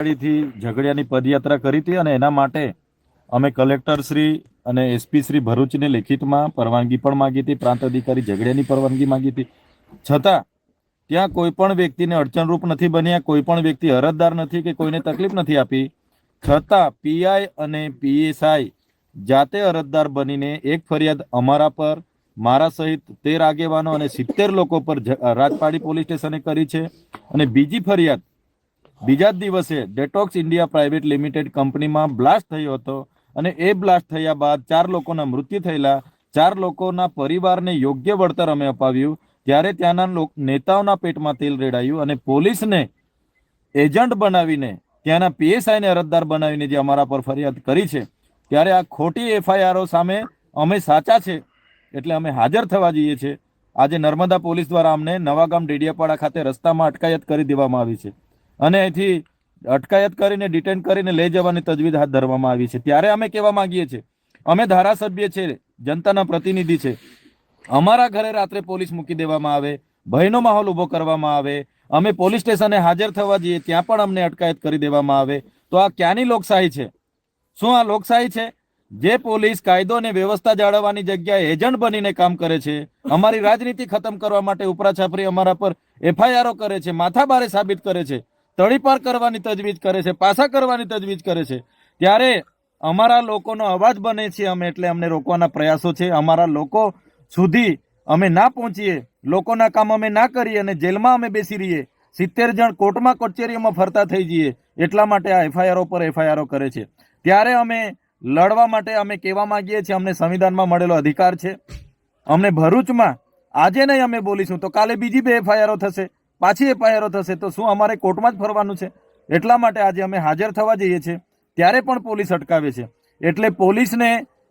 થી ઝઘડિયાની પદયાત્રા કરી હતી અને એના માટે અમે કલેક્ટર શ્રી અને એસપી શ્રી ભરૂચને લેખિતમાં પરવાનગી પણ માંગી હતી, પ્રાંત અધિકારી ઝઘડિયાની પરવાનગી માંગી હતી, છતાં ત્યાં કોઈ પણ વ્યક્તિને અડચણરૂપ નથી બન્યા, કોઈ પણ વ્યક્તિ અરજદાર નથી કે કોઈને તકલીફ નથી આપી, છતાં પીઆઈ અને પીએસઆઈ જાતે અરજદાર બનીને એક ફરિયાદ અમારા પર, મારા સહિત 13 આગેવાનો અને 70 લોકો પર રાજપાડી પોલીસ સ્ટેશને કરી છે. અને બીજી ફરિયાદ બીજા જ દિવસે ડેટોક્સ ઇન્ડિયા પ્રાઇવેટ લિમિટેડ કંપનીમાં બ્લાસ્ટ થયો હતો અને એ બ્લાસ્ટ થયા બાદ 4 લોકોના મૃત્યુ થયેલા. 4 લોકોના પરિવારને યોગ્ય વળતર અમે અપાવ્યું. ત્યારે ત્યાંના નેતાઓના પેટમાં તેલ રેડાયું અને પોલીસને એજન્ટ બનાવીને ત્યાંના પીએસઆઈને અરજદાર બનાવીને જે અમારા પર ફરિયાદ કરી છે, ત્યારે આ ખોટી એફઆઈઆરો સામે અમે સાચા છે એટલે અમે હાજર થવા જઈએ છીએ. આજે નર્મદા પોલીસ દ્વારા અમને નવાગામ ડેડિયાપાડા ખાતે રસ્તામાં અટકાયત કરી દેવામાં આવી છે અને અહીંથી અટકાયત કરીને ડિટેન કરીને લઈ જવાની તજવીજ હાથ ધરવામાં આવી છે. ત્યારે અમે કહેવા માંગીએ છીએ, અમે ધારાસભ્ય છે, જનતાના પ્રતિનિધિ છે, અમારા ઘરે રાત્રે પોલીસ મૂકી દેવામાં આવે, ભયનો માહોલ ઉભો કરવામાં આવે, અમે પોલીસ સ્ટેશને હાજર થવા જઈએ ત્યાં પણ અમને અટકાયત કરી દેવામાં આવે, તો આ ક્યાંની લોકશાહી છે? શું આ લોકશાહી છે? જે પોલીસ કાયદો અને વ્યવસ્થા જાળવવાની જગ્યાએ એજન્ટ બનીને કામ કરે છે, અમારી રાજનીતિ ખતમ કરવા માટે ઉપરાછાપરી અમારા પર એફઆઈઆરો કરે છે, માથાભારે સાબિત કરે છે, તડીપાર કરવાની તજવીજ કરે છે, પાછા કરવાની તજવીજ કરે છે, ત્યારે અમારા લોકોનો અવાજ બને છે અમે, એટલે અમને રોકવાના પ્રયાસો છે. અમારા લોકો સુધી અમે ના પહોંચીએ, લોકોના કામ અમે ના કરીએ અને જેલમાં અમે બેસી રહીએ, 70 જણ કોર્ટમાં કચેરીઓમાં ફરતા થઈ જઈએ, એટલા માટે આ એફઆઈઆરો પર એફઆઈઆરો કરે છે. ત્યારે અમે લડવા માટે અમે કહેવા માંગીએ છીએ, અમને સંવિધાનમાં મળેલો અધિકાર છે. અમને ભરૂચમાં આજે નહીં અમે બોલીશું તો કાલે બીજી 2 એફઆઈઆરો થશે, પાછી એફઆઈઆરો થશે, તો શું અમારે કોર્ટમાં જ ફરવાનું છે? એટલા માટે આજે અમે હાજર થવા જઈએ છીએ ત્યારે પણ પોલીસ અટકાવે છે. એટલે પોલીસને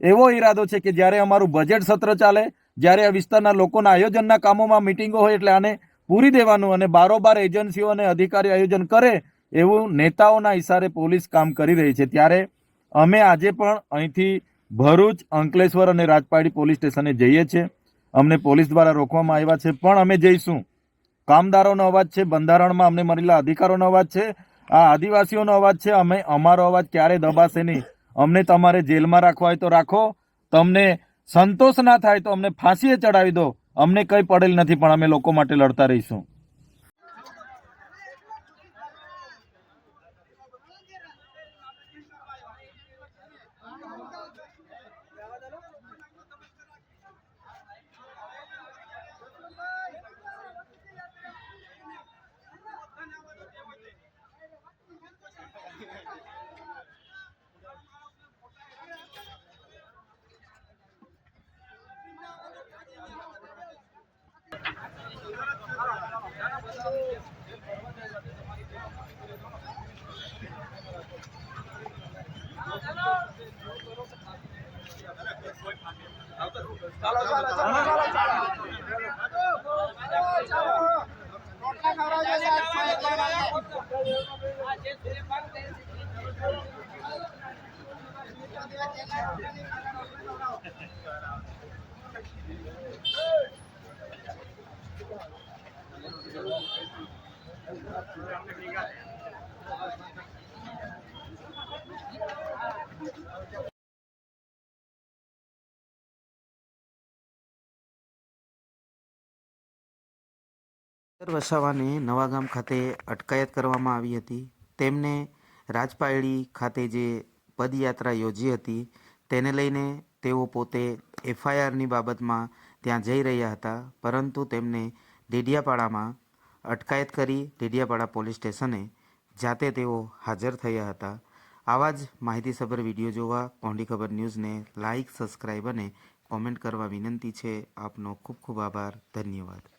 એવો ઈરાદો છે કે જ્યારે અમારું બજેટ સત્ર ચાલે, જ્યારે આ વિસ્તારના લોકોના આયોજનના કામોમાં મિટિંગો હોય એટલે આને પૂરી દેવાનું અને બારોબાર એજન્સીઓ અને અધિકારી આયોજન કરે એવું નેતાઓના ઇશારે પોલીસ કામ કરી રહી છે. ત્યારે અમે આજે પણ અહીંથી ભરૂચ, અંકલેશ્વર અને રાજપાડી પોલીસ સ્ટેશને જઈએ છીએ. અમને પોલીસ દ્વારા રોકવામાં આવ્યા છે, પણ અમે જઈશું. કામદારોનો અવાજ છે, બંધારણમાં અમને મળેલા અધિકારોનો અવાજ છે, આ આદિવાસીઓનો અવાજ છે. અમે અમારો અવાજ ક્યારે દબાશે નહીં. અમને તમારે જેલમાં રાખવા હોય તો રાખો, તમને સંતોષ ના થાય તો અમને ફાંસીએ ચડાવી દો, અમને કંઈ પડેલ નથી, પણ અમે લોકો માટે લડતા રહીશું. વસાવાને નવાગામ ખાતે અટકાયત કરવામાં આવી હતી. તેમને રાજપાયડી ખાતે જે પદયાત્રા યોજી હતી તેને લઈને તેઓ પોતે એફઆઈઆરની બાબતમાં ત્યાં જઈ રહ્યા હતા, પરંતુ તેમને ડેડિયાપાડામાં અટકાયત કરી ડેડિયાપાડા પોલીસ સ્ટેશને જાતે તેઓ હાજર થયા હતા. આવા જ માહિતીસભર વિડીયો જોવા કોંડી ખબર ન્યૂઝને લાઇક, સબસ્ક્રાઈબ અને કોમેન્ટ કરવા વિનંતી છે. આપનો ખૂબ ખૂબ આભાર. ધન્યવાદ.